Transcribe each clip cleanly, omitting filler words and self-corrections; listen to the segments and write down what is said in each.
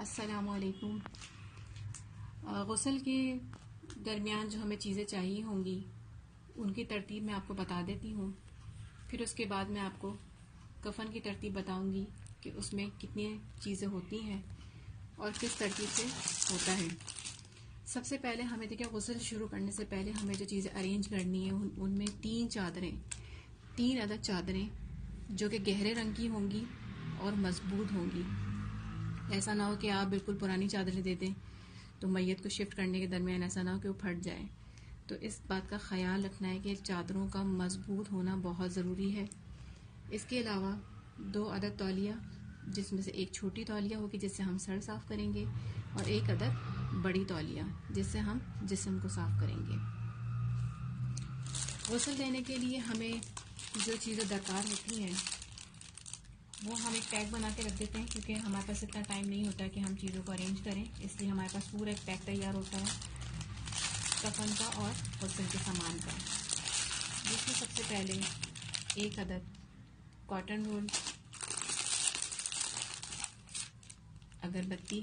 अस्सलामुअलैकुम। गुस्ल के दरमियान जो हमें चीज़ें चाहिए होंगी उनकी तरतीब मैं आपको बता देती हूँ। फिर उसके बाद मैं आपको कफ़न की तरतीब बताऊँगी कि उसमें कितनी चीज़ें होती हैं और किस तरतीब से होता है। सबसे पहले हमें देखिए, गुस्ल शुरू करने से पहले हमें जो चीज़ें अरेंज करनी है उनमें 3 अदद चादरें जो कि गहरे रंग की होंगी और मजबूत होंगी। ऐसा ना हो कि आप बिल्कुल पुरानी चादरें दे दें तो मैयत को शिफ्ट करने के दरमियान ऐसा ना हो कि वो फट जाए। तो इस बात का ख्याल रखना है कि चादरों का मजबूत होना बहुत ज़रूरी है। इसके अलावा 2 अदद तौलिया, जिसमें से एक छोटी तौलिया होगी जिससे हम सर साफ़ करेंगे और एक अदद बड़ी तौलिया जिससे हम जिस्म को साफ़ करेंगे। गुस्ल देने के लिए हमें जो चीज़ें दरकार होती हैं वो हम एक पैक बना के रख देते हैं, क्योंकि हमारे पास इतना टाइम नहीं होता कि हम चीज़ों को अरेंज करें। इसलिए हमारे पास पूरा एक पैक तैयार होता है कफन का और गुस्ल के सामान का, जिसमें सबसे पहले 1 अदद कॉटन रोल, अगरबत्ती,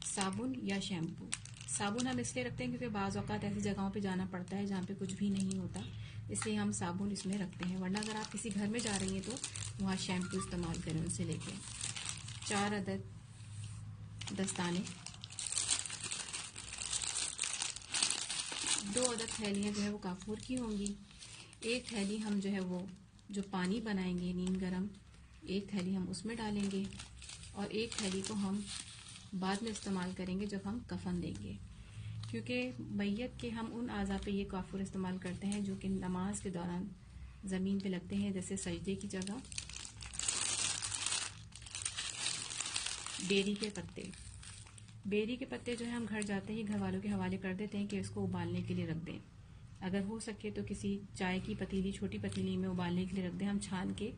साबुन या शैम्पू। साबुन हम इसलिए रखते हैं क्योंकि बाज़ औक़ात ऐसी जगहों पे जाना पड़ता है जहाँ पे कुछ भी नहीं होता, इसलिए हम साबुन इसमें रखते हैं। वरना अगर आप किसी घर में जा रही हैं तो वहाँ शैम्पू इस्तेमाल करें उनसे लेके। 4 अदद दस्ताने, 2 अदद थैलियाँ जो है वो काफूर की होंगी। 1 थैली हम जो है वो जो पानी बनाएंगे नीम गरम, 1 थैली हम उसमें डालेंगे और 1 थैली को हम बाद में इस्तेमाल करेंगे जब हम कफन देंगे, क्योंकि मैयत के हम उन आज़ा पे ये काफूर इस्तेमाल करते हैं जो कि नमाज के दौरान ज़मीन पे लगते हैं, जैसे सजदे की जगह। बेरी के पत्ते जो है हम घर जाते ही घर वालों के हवाले कर देते हैं कि इसको उबालने के लिए रख दें। अगर हो सके तो किसी चाय की पतीली, छोटी पतीली में उबालने के लिए रख दें। हम छान के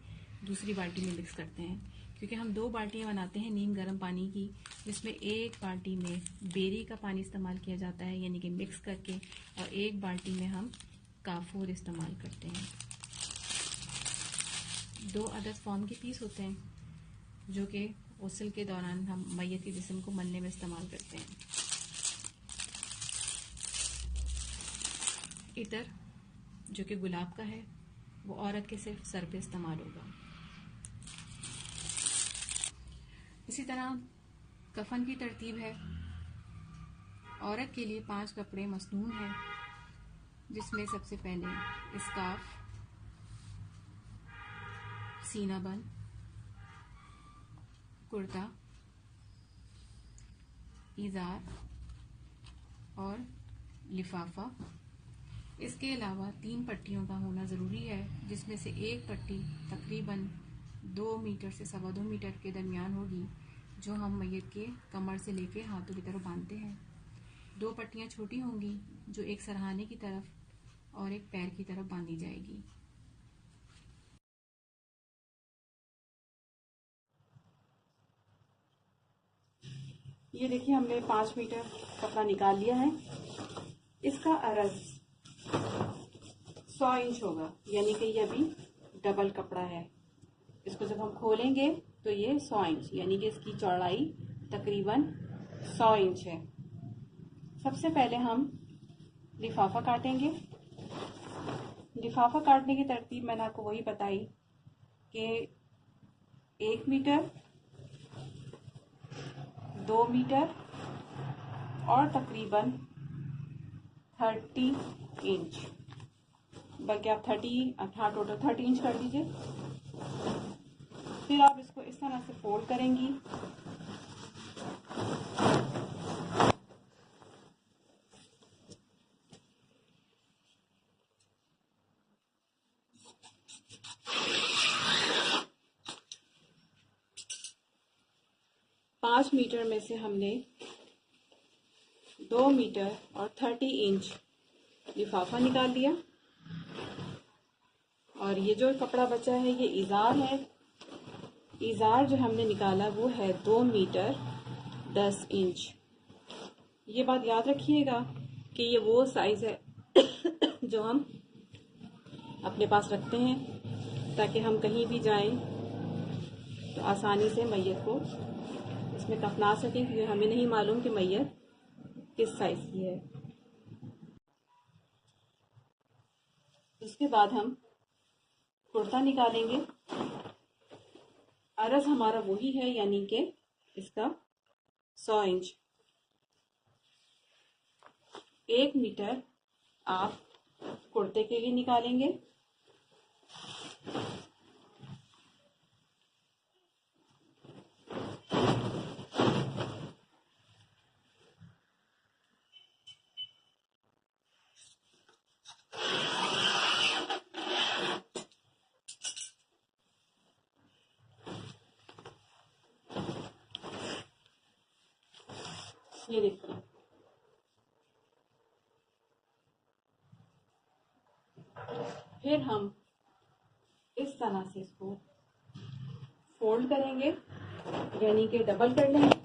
दूसरी बाल्टी में मिक्स करते हैं, क्योंकि हम 2 बाल्टियाँ बनाते हैं नीम गर्म पानी की, जिसमें 1 बाल्टी में बेरी का पानी इस्तेमाल किया जाता है यानी कि मिक्स करके, और 1 बाल्टी में हम काफूर इस्तेमाल करते हैं। 2 अदद फोम के पीस होते हैं जो कि गुस्ल के दौरान हम मैयत के जिस्म को मलने में इस्तेमाल करते हैं। इतर जो कि गुलाब का है वो औरत के सिर्फ सर पे इस्तेमाल होगा। इसी तरह कफन की तरतीब है। औरत के लिए 5 कपड़े मसनून हैं, जिसमें सबसे पहले स्कार्फ, सीना बंद, कुर्ता, इज़ार और लिफाफा। इसके अलावा 3 पट्टियों का होना ज़रूरी है, जिसमें से एक पट्टी तकरीबन 2 मीटर से 2.25 मीटर के दरमियान होगी, जो हम मैयत के कमर से लेके हाथों की तरफ बांधते हैं। 2 पट्टियाँ छोटी होंगी जो एक सरहाने की तरफ और एक पैर की तरफ बांधी जाएगी। ये देखिए, हमने 5 मीटर कपड़ा निकाल लिया है। इसका अर्ज 100 इंच होगा, यानी कि ये अभी डबल कपड़ा है। इसको जब हम खोलेंगे तो ये 100 इंच, यानी कि इसकी चौड़ाई तकरीबन 100 इंच है। सबसे पहले हम लिफाफा काटेंगे। लिफाफा काटने की तरतीब मैंने आपको वही बताई कि 1 मीटर, 2 मीटर और तकरीबन 30 इंच, बल्कि आप टोटल 30 इंच कर दीजिए। फिर आप इसको इस तरह से फोल्ड करेंगी। पाँच मीटर में से हमने 2 मीटर और 30 इंच लिफाफा निकाल लिया, और ये जो कपड़ा बचा है ये इज़ार है। इज़ार जो हमने निकाला वो है 2 मीटर 10 इंच। ये बात याद रखिएगा कि ये वो साइज है जो हम अपने पास रखते हैं, ताकि हम कहीं भी जाएं तो आसानी से मैयत को इसमें दफना सकें, क्योंकि हमें नहीं मालूम कि मैयत किस साइज की है। उसके बाद हम कुर्ता निकालेंगे। अरज हमारा वही है, यानी कि इसका 100 इंच। 1 मीटर आप कुर्ते के लिए निकालेंगे। ये देखिए, फिर हम इस तरह से इसको फोल्ड करेंगे, यानी कि डबल कर लेंगे।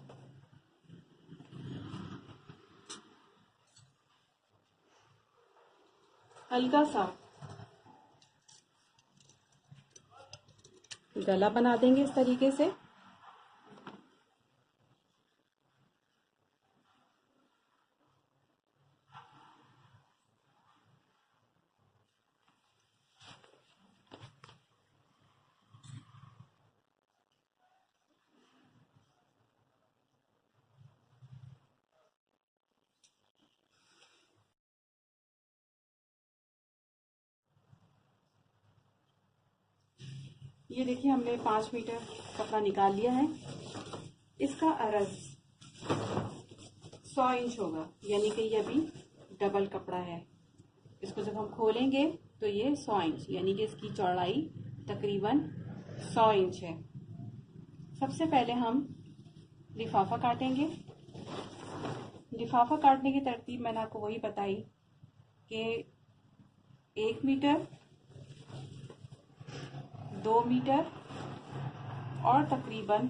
हल्का सा गला बना देंगे इस तरीके से। ये देखिए, हमने 5 मीटर कपड़ा निकाल लिया है। इसका अरज 100 इंच होगा, यानी कि ये अभी डबल कपड़ा है। इसको जब हम खोलेंगे तो ये 100 इंच, यानी कि इसकी चौड़ाई तकरीबन 100 इंच है। सबसे पहले हम लिफाफा काटेंगे। लिफाफा काटने की तरतीब मैंने आपको वही बताई कि 1 मीटर, 2 मीटर और तकरीबन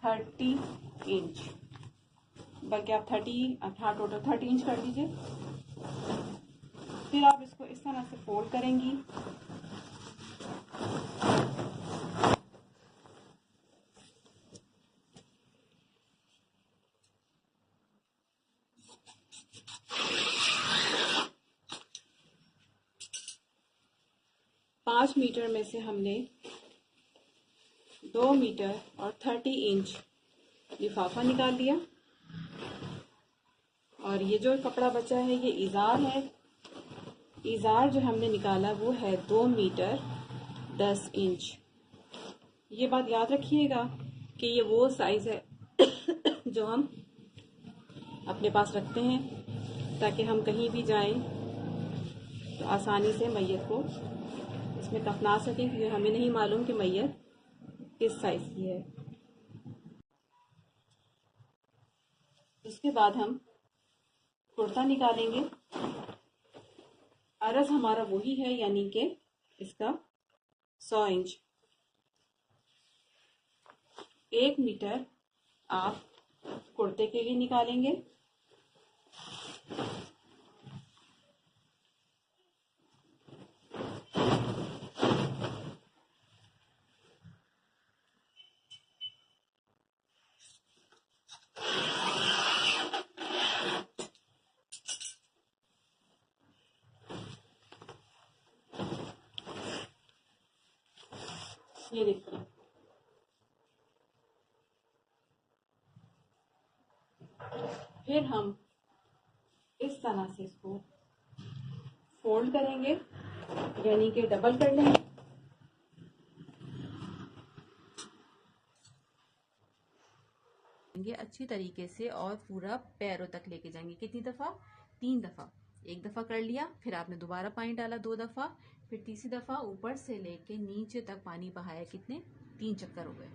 30 इंच, बल्कि आप 30, हाँ टोटल 30 इंच कर लीजिए। फिर आप इसको इस तरह से फोल्ड करेंगी। पाँच मीटर में से हमने 2 मीटर और 30 इंच लिफाफा निकाल लिया। और ये जो कपड़ा बचा है ये इजार है। इजार जो हमने निकाला वो है 2 मीटर 10 इंच। ये बात याद रखिएगा कि ये वो साइज है जो हम अपने पास रखते हैं, ताकि हम कहीं भी जाएं तो आसानी से मैयत को इसमें दफना सकें, क्योंकि हमें नहीं मालूम कि मैयत किस साइज की है। उसके बाद हम कुर्ता निकालेंगे। अरज हमारा वही है, यानी कि इसका 100 इंच। 1 मीटर आप कुर्ते के लिए निकालेंगे। ये देखिए, फिर हम इस तरह से इसको फोल्ड करेंगे, यानी कि डबल कर लेंगे। अच्छी तरीके से और पूरा पैरों तक लेके जाएंगे। कितनी दफा? 3 दफा। एक दफा कर लिया, फिर आपने दोबारा पानी डाला 2 दफा, फिर तीसरी दफा ऊपर से लेके नीचे तक पानी बहाया। कितने? 3 चक्कर हो गए।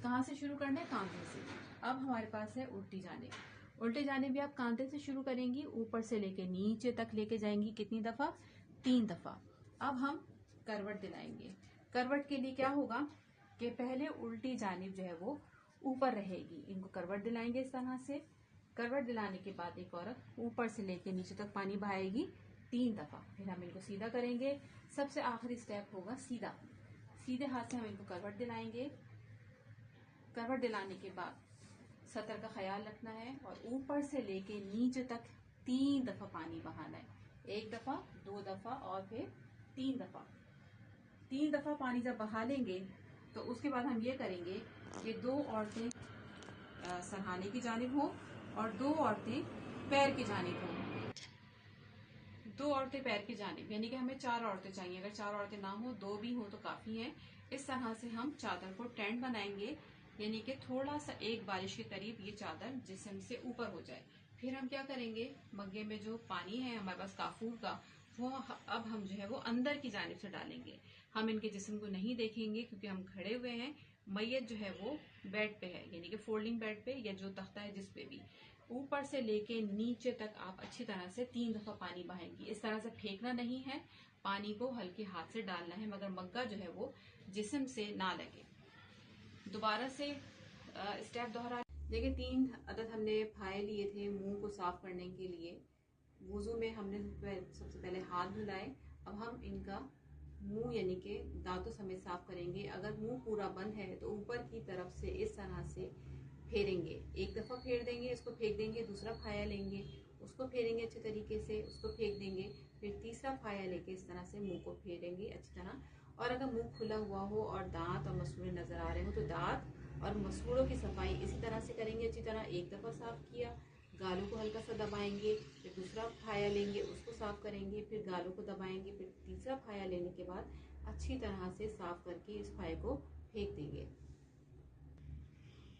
कहाँ से शुरू करना है? कांधे से। अब हमारे पास है उल्टी जानिब। उल्टे जानिब भी आप कांधे से शुरू करेंगी, ऊपर से लेके नीचे तक लेके जाएंगी। कितनी दफा? 3 दफा। अब हम करवट दिलाएंगे। करवट के लिए क्या होगा कि पहले उल्टी जानिब जो है वो ऊपर रहेगी। इनको करवट दिलाएंगे इस तरह से। करवट दिलाने के बाद एक औरत ऊपर से लेके नीचे तक पानी बहाएगी 3 दफा। फिर हम इनको सीधा करेंगे। सबसे आखिरी स्टेप होगा सीधा। सीधे हाथ से हम इनको करवट दिलाएंगे। करवट दिलाने के बाद सतर का ख्याल रखना है और ऊपर से लेके नीचे तक 3 दफा पानी बहाना है। 1 दफा, 2 दफा और फिर 3 दफा। 3 दफा पानी जब बहा लेंगे तो उसके बाद हम ये करेंगे कि 2 औरतें सरहाने की जानिब हो और 2 औरतें पैर की जानिब हो। 2 औरतें पैर की जानिब, यानी कि हमें 4 औरतें चाहिए। अगर 4 औरतें ना हो, 2 भी हो तो काफी है। इस तरह से हम चादर को टेंट बनाएंगे, यानी कि थोड़ा सा एक बारिश के करीब ये चादर जिस्म से ऊपर हो जाए। फिर हम क्या करेंगे, मग्गे में जो पानी है हमारे पास काफूर का, वो अब हम जो है वो अंदर की जानिब से डालेंगे। हम इनके जिस्म को नहीं देखेंगे क्योंकि हम खड़े हुए हैं। मैयत जो है वो बेड पे है, यानी कि फोल्डिंग बेड पे या जो तख्ता है जिस पे भी। ऊपर से लेके नीचे तक आप अच्छी तरह से 3 दफा पानी बहाएंगी। इस तरह से फेंकना नहीं है, पानी को हल्के हाथ से डालना है, मगर मग्गा जो है वो जिस्म से ना लगे। दोबारा से स्टेप दोहरा। देखिए 3 अदद हमने फाये लिए थे मुंह को साफ करने के लिए। वुजू में हमने सबसे पहले हाथ धुलाए। अब हम इनका मुंह यानी कि दांतों समेत साफ करेंगे। अगर मुंह पूरा बंद है तो ऊपर की तरफ से इस तरह से फेरेंगे। 1 दफा फेर देंगे, इसको फेंक देंगे, दूसरा फाया लेंगे, उसको फेरेंगे अच्छे तरीके से, उसको फेंक देंगे, फिर तीसरा फाया लेके इस तरह से मुंह को फेरेंगे अच्छी तरह। और अगर मुंह खुला हुआ हो और दांत और मसूड़े नजर आ रहे हो तो दांत और मसूड़ों की सफाई इसी तरह से करेंगे अच्छी तरह। 1 दफा साफ किया, गालों को हल्का सा दबाएंगे, फिर दूसरा फाया लेंगे, उसको साफ करेंगे, फिर गालों को दबाएंगे, फिर तीसरा फाया लेने के बाद अच्छी तरह से साफ करके इस फाये को फेंक देंगे।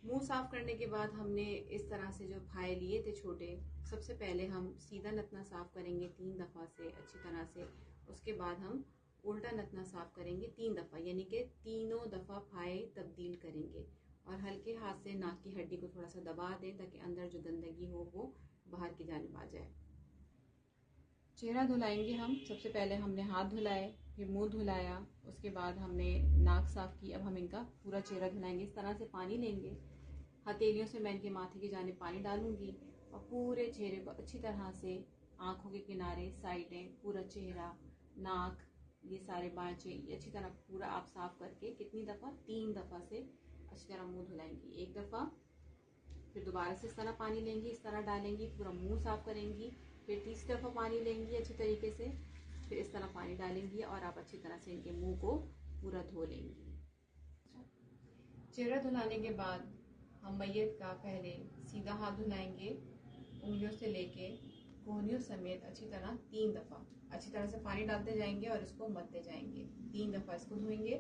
मुंह साफ करने के बाद हमने इस तरह से जो फाये लिए थे छोटे, सबसे पहले हम सीधा नतना साफ करेंगे 3 दफा से अच्छी तरह से। उसके बाद हम उल्टा नतना साफ करेंगे 3 दफा, यानी कि तीनों दफा फाये तब्दील करेंगे। और हल्के हाथ से नाक की हड्डी को थोड़ा सा दबा दें ताकि अंदर जो गंदगी हो वो बाहर की जानिब आ जाए। चेहरा धुलाएंगे हम। सबसे पहले हमने हाथ धुलाए, फिर मुंह धुलाया, उसके बाद हमने नाक साफ की। अब हम इनका पूरा चेहरा धुलाएंगे। इस तरह से पानी लेंगे, हथेलियों से मैं इनके माथे की जानिब पानी डालूंगी और पूरे चेहरे को अच्छी तरह से, आंखों के किनारे, साइडें, पूरा चेहरा, नाक, ये सारे बाँचे अच्छी तरह पूरा आप साफ करके कितनी दफा, 3 दफा से अच्छी तरह मुंह धुलाएंगी। 1 दफा, फिर दोबारा से इस तरह पानी लेंगी, इस तरह डालेंगी, पूरा मुंह साफ करेंगी, फिर तीसरी दफा पानी लेंगी अच्छी तरीके से, फिर इस तरह पानी डालेंगी और आप अच्छी तरह से इनके मुंह को पूरा धो लेंगी। चेहरा धुलाने के बाद हम मैयत का पहले सीधा हाथ धुलाएंगे, उंगलियों से लेके कोहनियों समेत अच्छी तरह 3 दफा अच्छी तरह से पानी डालते जाएंगे और इसको मलते जाएंगे। 3 दफा इसको धोएंगे,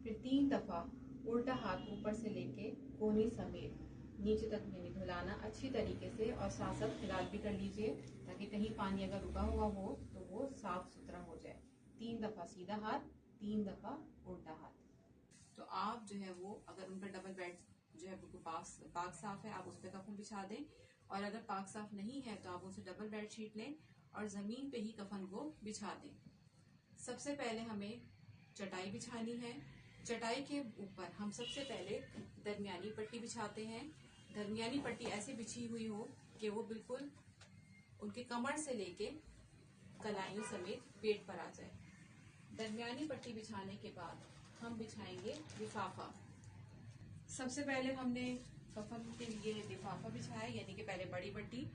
फिर 3 दफा उल्टा हाथ ऊपर से लेके कोहनी समेत नीचे तक नहीं धुलाना अच्छी तरीके से, और साथ साथ फिलहाल भी कर लीजिए ताकि कहीं पानी अगर रुका हुआ हो तो वो साफ सुथरा हो जाए। 3 दफा सीधा हाथ, 3 दफा उल्टा हाथ। तो आप जो है वो अगर उन पर डबल बेड जो है बिल्कुल पाक साफ है, आप उस पर कफन बिछा दें, और अगर पाक साफ नहीं है तो आप उनसे डबल बेडशीट लें और जमीन पे ही कफन को बिछा दें। सबसे पहले हमें चटाई बिछानी है। चटाई के ऊपर हम सबसे पहले दरमियानी पट्टी बिछाते हैं। दरमियानी पट्टी ऐसे बिछी हुई हो कि वो बिल्कुल उनके कमर से लेके कलाइयों समेत पेट पर आ जाए। दरमियानी पट्टी बिछाने के बाद हम बिछाएंगे लिफाफा। सबसे पहले हमने कफन के लिए लिफाफा बिछाया, यानी कि पहले बड़ी पट्टी,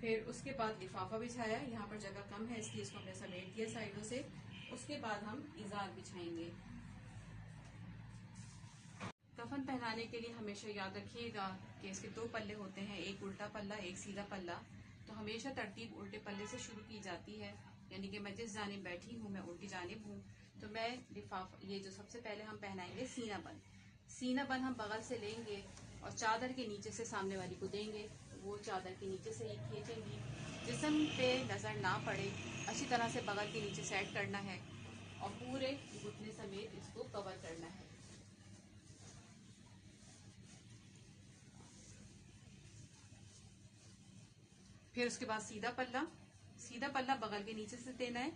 फिर उसके बाद लिफाफा बिछाया। यहाँ पर जगह कम है इसलिए इसको हमने समेट दिया साइडों से। उसके बाद हम इजार बिछाएंगे। कफन पहनाने के लिए हमेशा याद रखिएगा कि इसके 2 पल्ले होते हैं, एक उल्टा पल्ला, एक सीधा पल्ला। तो हमेशा तरतीब उल्टे पल्ले से शुरू की जाती है, यानी कि मैं जिस जानिब बैठी हूँ मैं उल्टी जानिब हूँ। तो मैं लिफाफा, ये जो सबसे पहले हम पहनाएंगे सीना बंद। सीना बंद हम बगल से लेंगे और चादर के नीचे से सामने वाली को देंगे, वो चादर के नीचे से ही खींचेंगी, जिस्म पे नजर ना पड़े, अच्छी तरह से बगल के नीचे सेट करना है और पूरे घुटने समेत इसको कवर करना है। फिर उसके बाद सीधा पल्ला बगल के नीचे से देना है,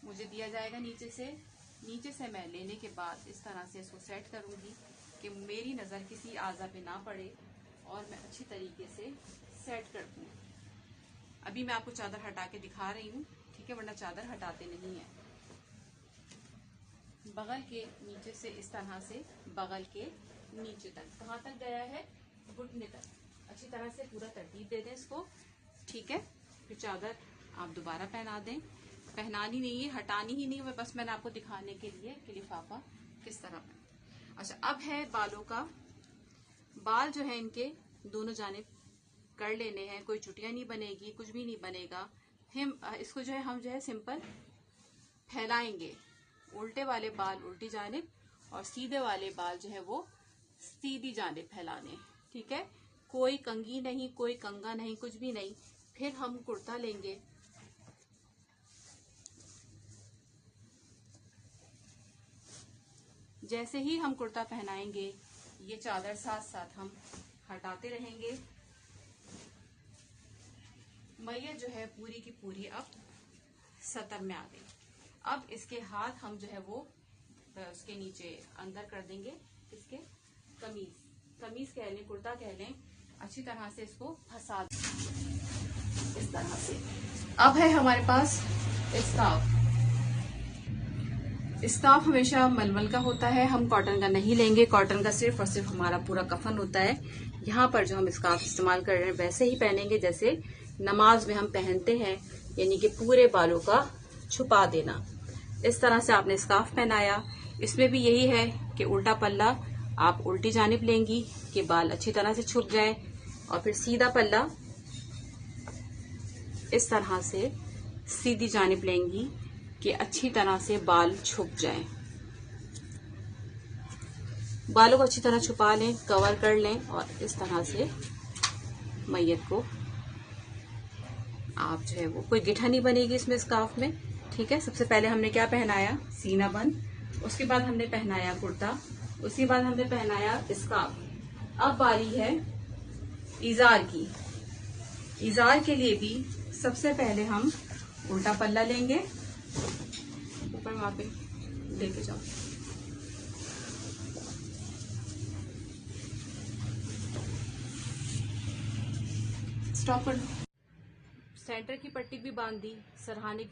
मुझे दिया जाएगा नीचे से मैं लेने के बाद इस तरह से इसको सेट करूंगी कि मेरी नजर किसी आज़ा पे ना पड़े और मैं अच्छी तरीके से सेट कर दूं। अभी मैं आपको चादर हटा के दिखा रही हूँ, ठीक है, वरना चादर हटाते नहीं है। बगल के नीचे से इस तरह से बगल के नीचे तक, कहाँ तक गया है, घुटने तक। अच्छी तरह से पूरा तरतीब दे दें इसको, ठीक है। फिर चादर आप दोबारा पहना दें, पहनानी नहीं है, हटानी ही नहीं है, बस मैंने आपको दिखाने के लिए कि लिफाफा किस तरह पहना। अच्छा, अब है बालों का। बाल जो है इनके दोनों जानिब कर लेने हैं, कोई चुटिया नहीं बनेगी, कुछ भी नहीं बनेगा। हम इसको जो है सिंपल फैलाएंगे। उल्टे वाले बाल उल्टी जानिब और सीधे वाले बाल जो है वो सीधी जानिब फैलाने, ठीक है। कोई कंघी नहीं, कोई कंगा नहीं, कुछ भी नहीं। फिर हम कुर्ता लेंगे, जैसे ही हम कुर्ता पहनाएंगे ये चादर साथ साथ हम हटाते रहेंगे। मैयत जो है पूरी की पूरी अब सतर में आ गई। अब इसके हाथ हम जो है वो उसके नीचे अंदर कर देंगे, इसके कमीज कह लें, कुर्ता कह लें, अच्छी तरह से इसको फंसा दें इस तरह से। अब है हमारे पास स्कार्फ। स्कार्फ हमेशा मलमल का होता है, हम कॉटन का नहीं लेंगे। कॉटन का सिर्फ और सिर्फ हमारा पूरा कफन होता है। यहाँ पर जो हम स्कार्फ इस्तेमाल कर रहे हैं वैसे ही पहनेंगे जैसे नमाज में हम पहनते हैं, यानी कि पूरे बालों का छुपा देना। इस तरह से आपने स्कार्फ पहनाया। इसमें भी यही है कि उल्टा पल्ला आप उल्टी जानिब लेंगी कि बाल अच्छी तरह से छुप जाए, और फिर सीधा पल्ला इस तरह से सीधी जानिब लेंगी कि अच्छी तरह से बाल छुप जाए। बालों को अच्छी तरह छुपा लें, कवर कर लें, और इस तरह से मैयत को आप जो है वो कोई गिठा नहीं बनेगी इसमें स्कार्फ में, ठीक है। सबसे पहले हमने क्या पहनाया, सीना बंद, उसके बाद हमने पहनाया कुर्ता, उसके बाद हमने पहनाया स्कार्फ। अब बारी है इजार की। इजार के लिए भी सबसे पहले हम उल्टा पल्ला लेंगे, ऊपर वहां पे लेके जाओ, स्टॉप कर। सेंटर की पट्टी भी बांध दी, सरहाने की